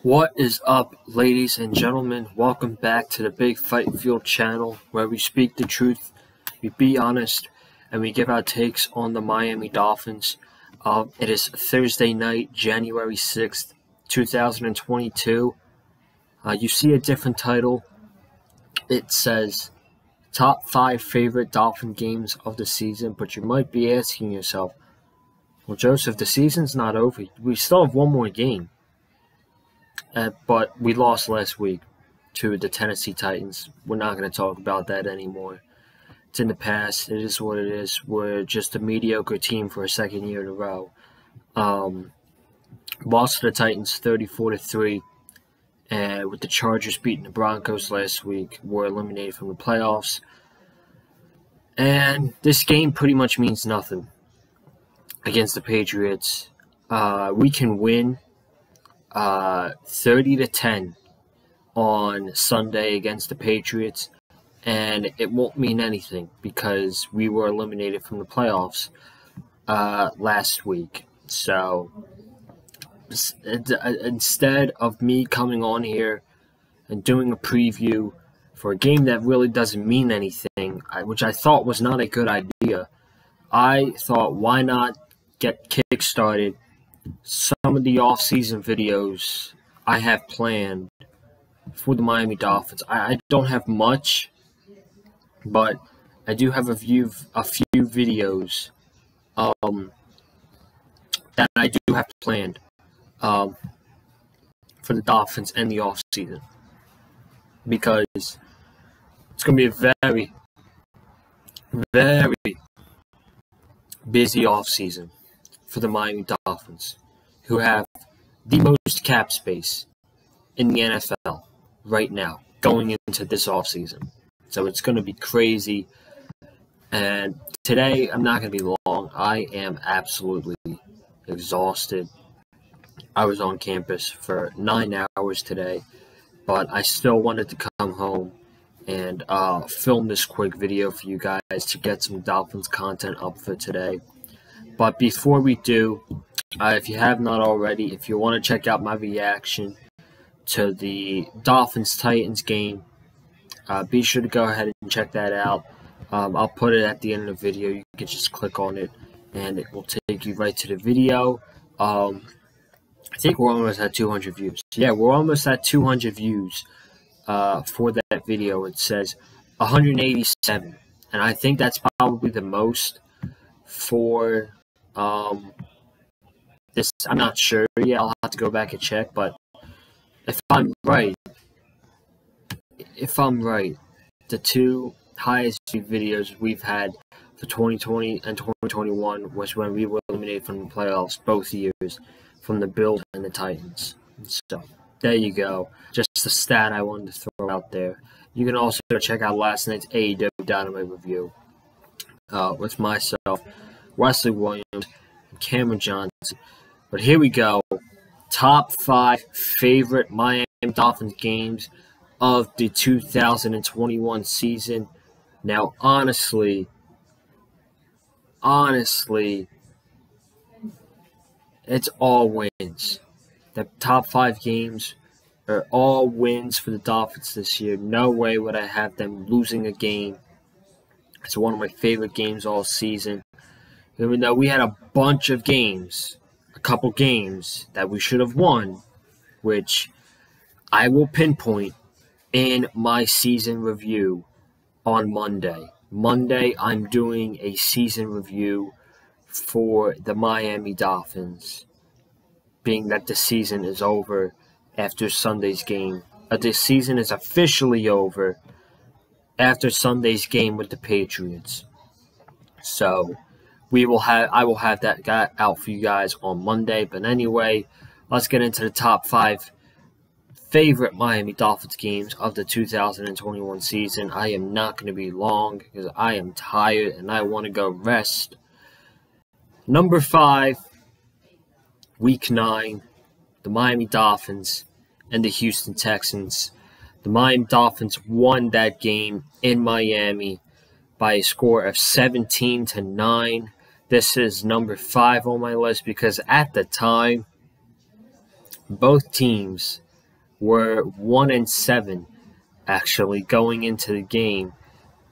What is up, ladies and gentlemen? Welcome back to the Big Fight Field channel, where we speak the truth, we be honest, and we give our takes on the Miami Dolphins. It is Thursday night, January 6th, 2022. You see a different title. It says Top 5 Favorite Dolphin Games of the Season, but you might be asking yourself, well, Joseph, the season's not over. We still have one more game. But we lost last week to the Tennessee Titans. We're not going to talk about that anymore. It's in the past. It is what it is. We're just a mediocre team for a second year in a row. Lost to the Titans 34-3. And with the Chargers beating the Broncos last week, we're eliminated from the playoffs. And this game pretty much means nothing against the Patriots. We can win 30-10 on Sunday against the Patriots, and it won't mean anything because we were eliminated from the playoffs last week. So instead of me coming on here and doing a preview for a game that really doesn't mean anything, which I thought was not a good idea, I thought, why not get kick-started some of the off-season videos I have planned for the Miami Dolphins. I don't have much, but I do have a few videos that I do have planned for the Dolphins and the off-season, because it's going to be a very, very busy off-season for the Miami Dolphins, who have the most cap space in the NFL right now going into this offseason. So it's going to be crazy. And today, I'm not going to be long. I am absolutely exhausted. I was on campus for 9 hours today, but I still wanted to come home and film this quick video for you guys to get some Dolphins content up for today. But before we do, if you have not already, if you want to check out my reaction to the Dolphins-Titans game, be sure to go ahead and check that out. I'll put it at the end of the video. You can just click on it, and it will take you right to the video. I think we're almost at 200 views. Yeah, we're almost at 200 views for that video. It says 187, and I think that's probably the most for this. I'm not sure yet. I'll have to go back and check, but if I'm right, the two highest viewed videos we've had for 2020 and 2021 was when we were eliminated from the playoffs both years from the Bills and the Titans. So there you go. Just a stat I wanted to throw out there. You can also check out last night's AEW Dynamite review with myself, Wesley Williams, and Cameron Johnson. But here we go. Top 5 favorite Miami Dolphins games of the 2021 season. Now, honestly, it's all wins. The top 5 games are all wins for the Dolphins this year. No way would I have them losing a game. It's one of my favorite games all season. Even though we had a bunch of games, a couple games that we should have won, which I will pinpoint in my season review on Monday. Monday, I'm doing a season review for the Miami Dolphins, being that the season is over after Sunday's game. The season is officially over after Sunday's game with the Patriots. So I will have that out for you guys on Monday. But anyway, let's get into the top 5 favorite Miami Dolphins games of the 2021 season. I am not going to be long because I am tired and I want to go rest. Number 5, Week 9, the Miami Dolphins and the Houston Texans. The Miami Dolphins won that game in Miami by a score of 17-9. This is number 5 on my list because at the time, both teams were 1-7 actually going into the game,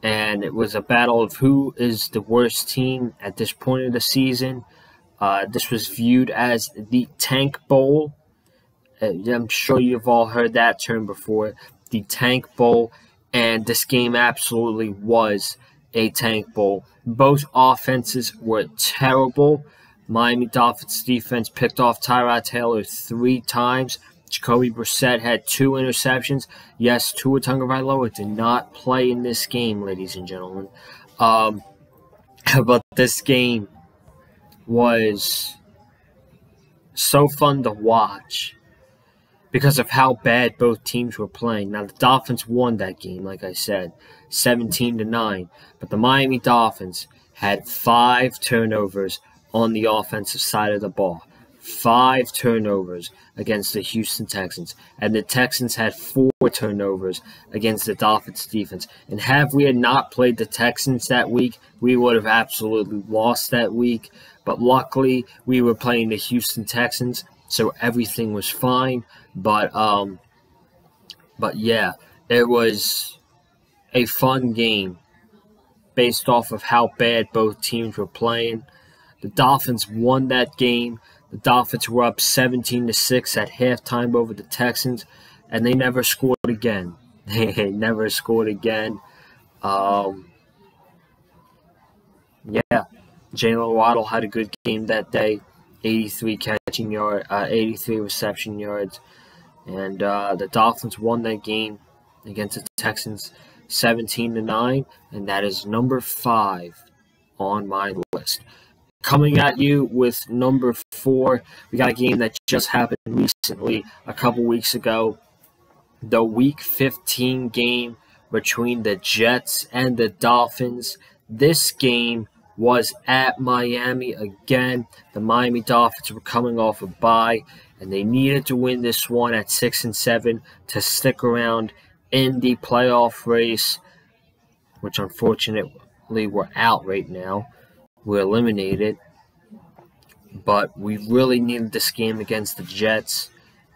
and it was a battle of who is the worst team at this point of the season. This was viewed as the Tank Bowl. I'm sure you've all heard that term before, the Tank Bowl, and this game absolutely was a Tank Bowl. Both offenses were terrible. Miami Dolphins defense picked off Tyrod Taylor 3 times. Jacoby Brissett had 2 interceptions. Yes, Tua Tagovailoa did not play in this game, ladies and gentlemen. But this game was so fun to watch because of how bad both teams were playing. Now, the Dolphins won that game, like I said, 17-9. But the Miami Dolphins had 5 turnovers on the offensive side of the ball. 5 turnovers against the Houston Texans. And the Texans had 4 turnovers against the Dolphins defense. And had we not played the Texans that week, we would have absolutely lost that week. But luckily, we were playing the Houston Texans, so everything was fine. But yeah, it was a fun game based off of how bad both teams were playing. The Dolphins won that game. The Dolphins were up 17-6 at halftime over the Texans, and they never scored again. They never scored again. Yeah, Jalen Waddle had a good game that day. 83 reception yards. And the Dolphins won that game against the Texans 17-9, and that is number 5 on my list. Coming at you with number 4, we got a game that just happened recently, a couple weeks ago. The Week 15 game between the Jets and the Dolphins. This game was at Miami again. The Miami Dolphins were coming off a bye, and they needed to win this one at 6-7 to stick around in the playoff race, which unfortunately we're out right now. We're eliminated. But we really needed this game against the Jets.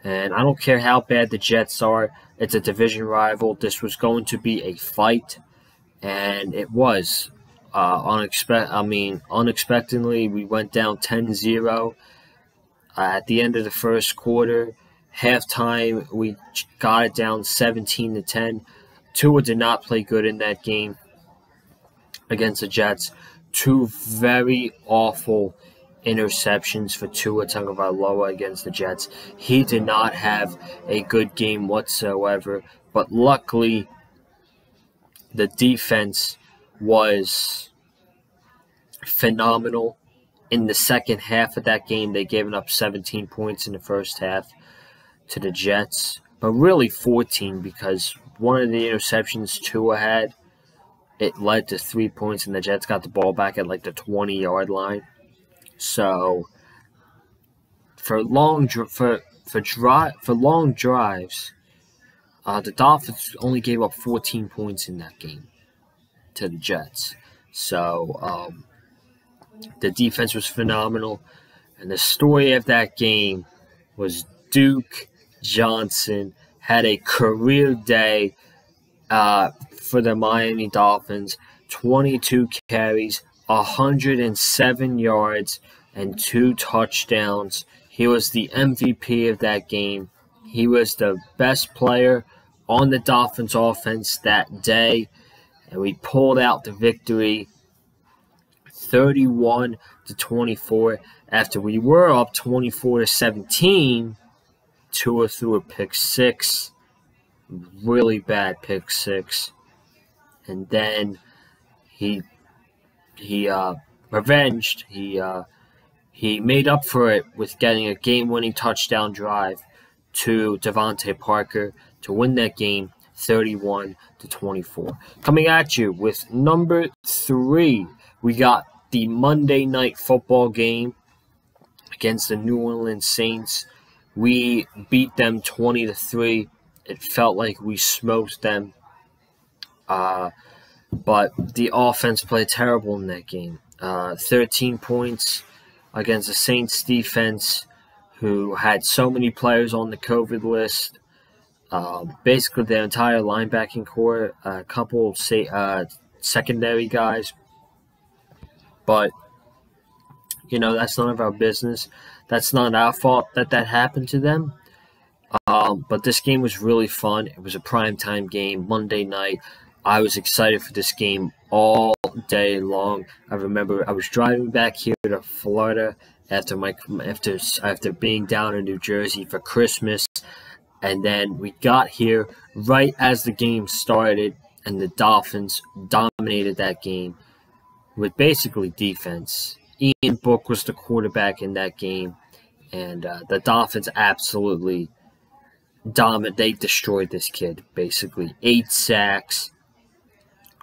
And I don't care how bad the Jets are. It's a division rival. This was going to be a fight. And it was. Unexpectedly, we went down 10-0 at the end of the first quarter. Halftime, we got it down 17-10. Tua did not play good in that game against the Jets. 2 very awful interceptions for Tua Tagovailoa against the Jets. He did not have a good game whatsoever, but luckily the defense was phenomenal. In the second half of that game, they gave up 17 points in the first half to the Jets, but really 14 because one of the interceptions Tua had, it led to 3 points, and the Jets got the ball back at like the 20-yard line. So for long drives, the Dolphins only gave up 14 points in that game to the Jets. So the defense was phenomenal, and the story of that game was Duke Johnson had a career day for the Miami Dolphins. 22 carries, 107 yards, and 2 touchdowns. He was the MVP of that game. He was the best player on the Dolphins offense that day, and we pulled out the victory 31-24 after we were up 24-17. Tua threw a pick 6, really bad pick 6, and then he revenged. He made up for it with getting a game-winning touchdown drive to Devontae Parker to win that game 31-24. Coming at you with number 3, we got the Monday Night Football game against the New Orleans Saints. We beat them 20-3. It felt like we smoked them. But the offense played terrible in that game. 13 points against the Saints defense, who had so many players on the COVID list. Basically, their entire linebacking core, a couple secondary guys, but that's none of our business. That's not our fault that happened to them. But this game was really fun. It was a primetime game, Monday night. I was excited for this game all day long. I remember I was driving back here to Florida after being down in New Jersey for Christmas, and then we got here right as the game started, and the Dolphins dominated that game with basically defense. Ian Book was the quarterback in that game, and the Dolphins absolutely they destroyed this kid, basically. 8 sacks,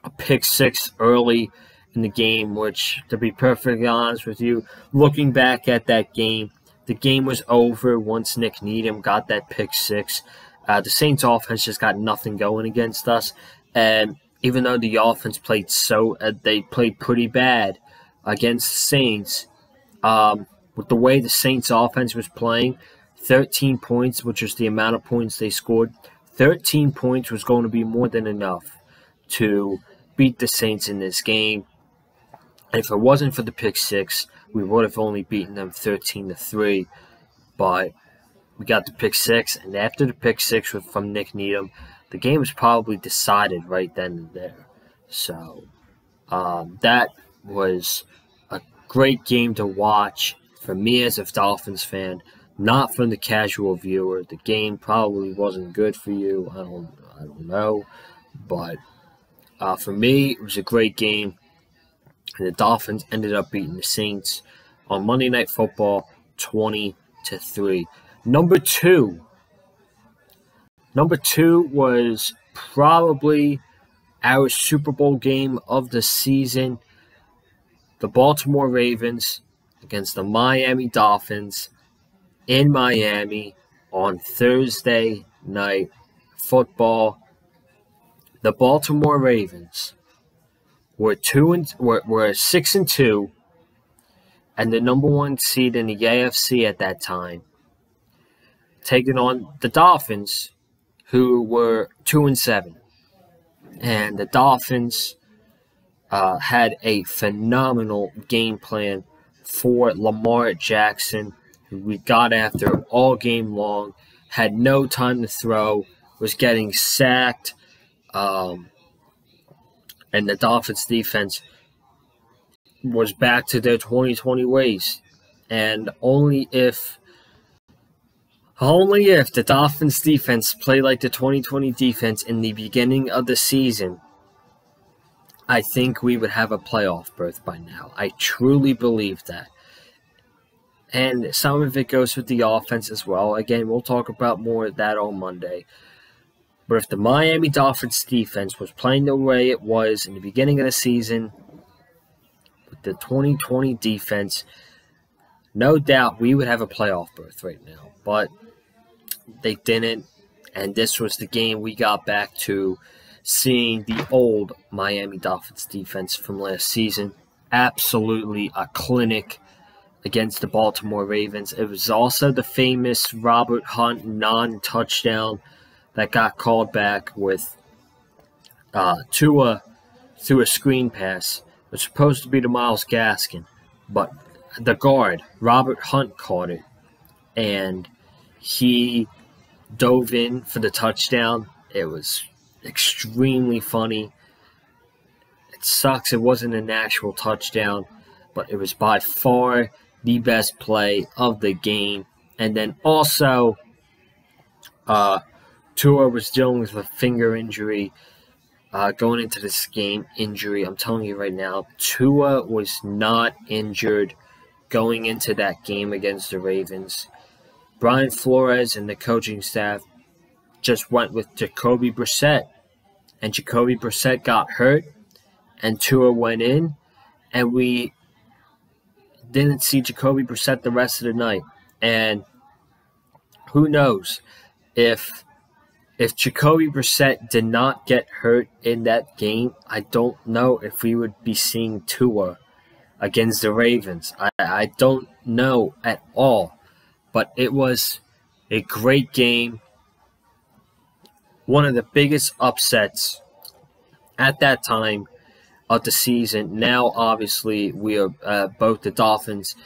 a pick 6 early in the game, which, to be perfectly honest with you, looking back at that game, the game was over once Nick Needham got that pick 6. The Saints offense just got nothing going against us, and even though the offense played they played pretty bad against the Saints, with the way the Saints offense was playing, 13 points, which is the amount of points they scored, 13 points was going to be more than enough to beat the Saints in this game. And if it wasn't for the pick 6, we would have only beaten them 13-3. But we got the pick 6, and after the pick 6 from Nick Needham, the game was probably decided right then and there. So that was a great game to watch for me as a Dolphins fan. Not from the casual viewer. The game probably wasn't good for you. I don't know. But for me, it was a great game. And the Dolphins ended up beating the Saints on Monday Night Football 20-3. Number two was probably our Super Bowl game of the season. The Baltimore Ravens against the Miami Dolphins in Miami on Thursday Night Football. The Baltimore Ravens were 6-2 and the number 1 seed in the AFC at that time, taking on the Dolphins, who were 2-7. And the Dolphins had a phenomenal game plan for Lamar Jackson, who we got after all game long, had no time to throw, was getting sacked, and the Dolphins defense was back to their 2020 ways. And only if the Dolphins defense played like the 2020 defense in the beginning of the season, I think we would have a playoff berth by now. I truly believe that. And some of it goes with the offense as well. Again, we'll talk about more of that on Monday. But if the Miami Dolphins defense was playing the way it was in the beginning of the season, with the 2020 defense, no doubt we would have a playoff berth right now. But they didn't, and this was the game we got back to seeing the old Miami Dolphins defense from last season. Absolutely a clinic against the Baltimore Ravens. It was also the famous Robert Hunt non-touchdown that got called back with Tua through a screen pass. It was supposed to be to Myles Gaskin, but the guard, Robert Hunt, caught it, and he dove in for the touchdown. It was extremely funny. It sucks it wasn't an actual touchdown, but it was by far the best play of the game. And then also, Tua was dealing with a finger injury going into this game. I'm telling you right now, Tua was not injured going into that game against the Ravens. Brian Flores and the coaching staff just went with Jacoby Brissett. And Jacoby Brissett got hurt, and Tua went in, and we didn't see Jacoby Brissett the rest of the night. And who knows, if Jacoby Brissett did not get hurt in that game, I don't know if we would be seeing Tua against the Ravens. I don't know at all. But it was a great game. one of the biggest upsets at that time of the season. Now, obviously, we are both the Dolphins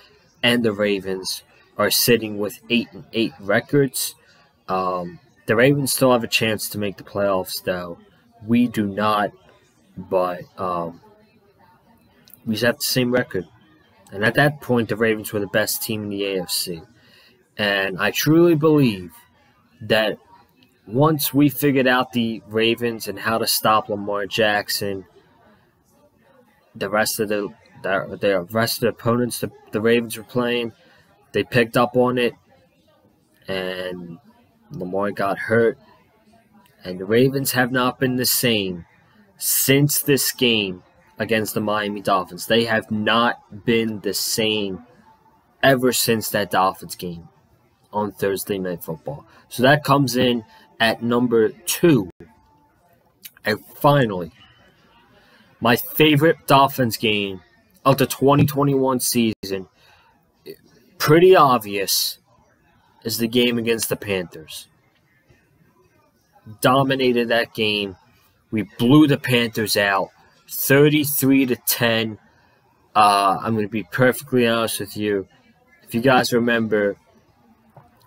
and the Ravens are sitting with 8-8 records. The Ravens still have a chance to make the playoffs, though. We do not, but we just have the same record. And at that point, the Ravens were the best team in the AFC. And I truly believe that once we figured out the Ravens and how to stop Lamar Jackson, the rest of the opponents the Ravens were playing, they picked up on it, and Lamar got hurt. And the Ravens have not been the same since this game against the Miami Dolphins. They have not been the same ever since that Dolphins game on Thursday Night Football. So that comes in at number 2. And finally, my favorite Dolphins game of the 2021 season, pretty obvious, is the game against the Panthers. Dominated that game. We blew the Panthers out 33-10. I'm going to be perfectly honest with you. If you guys remember,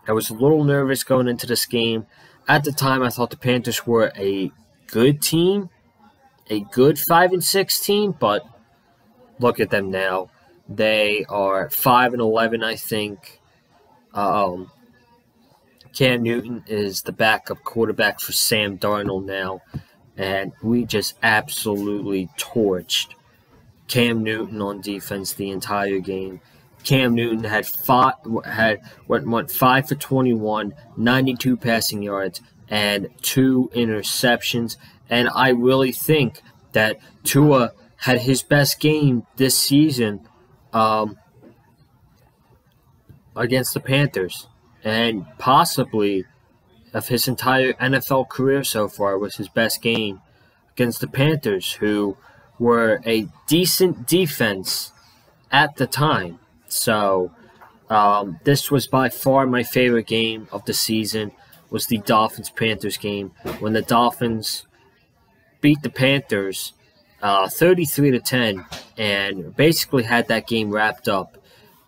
I was a little nervous going into this game. At the time, I thought the Panthers were a good team, a good 5-6 team, but look at them now. They are 5-11, I think. Cam Newton is the backup quarterback for Sam Darnold now, and we just absolutely torched Cam Newton on defense the entire game. Cam Newton went 5 for 21, 92 passing yards, and 2 interceptions. And I really think that Tua had his best game this season against the Panthers, and possibly of his entire NFL career so far was his best game against the Panthers, who were a decent defense at the time. So this was by far my favorite game of the season, was the Dolphins-Panthers game, when the Dolphins beat the Panthers 33-10 and basically had that game wrapped up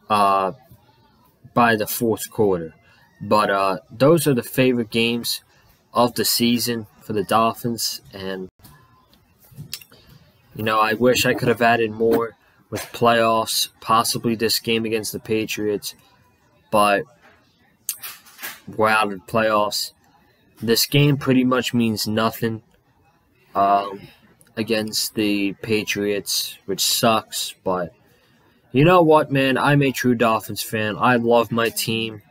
by the fourth quarter. But those are the favorite games of the season for the Dolphins, and I wish I could have added more with playoffs, possibly this game against the Patriots, but we're out of the playoffs. This game pretty much means nothing against the Patriots, which sucks, but you know what, man? I'm a true Dolphins fan. I love my team.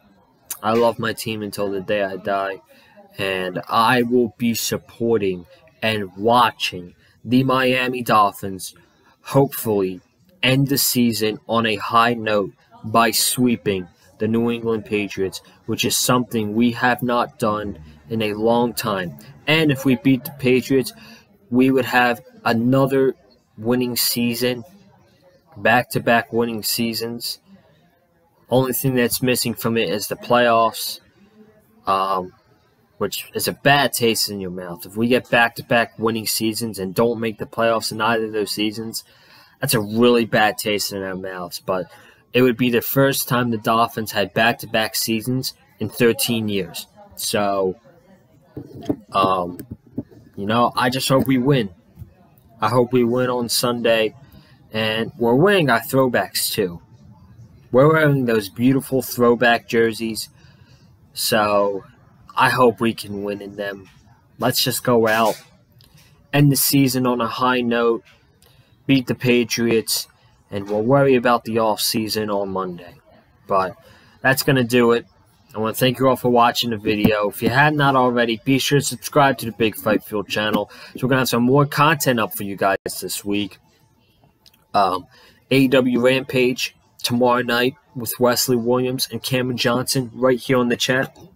I love my team until the day I die, and I will be supporting and watching the Miami Dolphins hopefully end the season on a high note by sweeping the New England Patriots, which is something we have not done in a long time. And if we beat the Patriots, we would have another winning season, back-to-back winning seasons. Only thing that's missing from it is the playoffs, which is a bad taste in your mouth. If we get back-to-back winning seasons and don't make the playoffs in either of those seasons, that's a really bad taste in our mouths. But it would be the first time the Dolphins had back-to-back seasons in 13 years. So, I just hope we win. I hope we win on Sunday. And we're wearing our throwbacks, too. We're wearing those beautiful throwback jerseys. So, I hope we can win in them. Let's just go out, end the season on a high note, beat the Patriots, and we'll worry about the offseason on Monday. But that's going to do it. I want to thank you all for watching the video. If you have not already, be sure to subscribe to the Big Fight Field channel. So we're going to have some more content up for you guys this week. AEW Rampage tomorrow night with Wesley Williams and Cameron Johnson right here on the channel.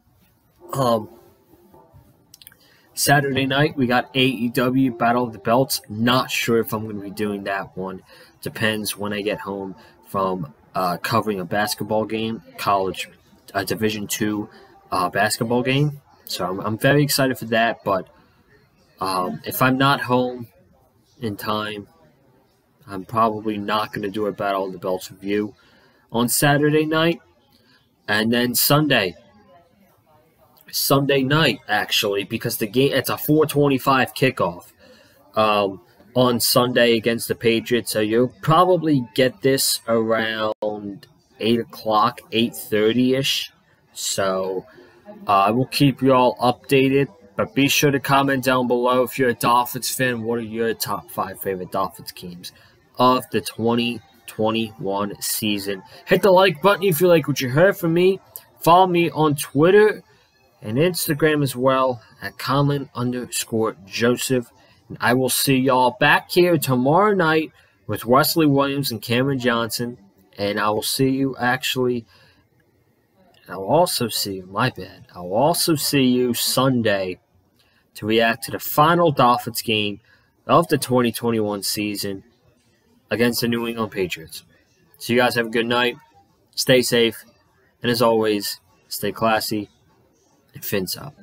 Saturday night, we got AEW Battle of the Belts. Not sure if I'm going to be doing that one. Depends when I get home from covering a basketball game, college Division II basketball game. So I'm very excited for that. But if I'm not home in time, I'm probably not going to do a Battle of the Belts review on Saturday night. And then Sunday night, actually, because the game, it's a 4:25 kickoff on Sunday against the Patriots. So you'll probably get this around 8 o'clock, 8:30-ish. So I will keep you all updated. But be sure to comment down below if you're a Dolphins fan. What are your top 5 favorite Dolphins games of the 2021 season? Hit the like button if you like what you heard from me. Follow me on Twitter and Instagram as well at Colin_Joseph. And I will see y'all back here tomorrow night with Wesley Williams and Cameron Johnson. And I will see you I'll also see you Sunday to react to the final Dolphins game of the 2021 season against the New England Patriots. So you guys have a good night. Stay safe. And as always, stay classy and fins up.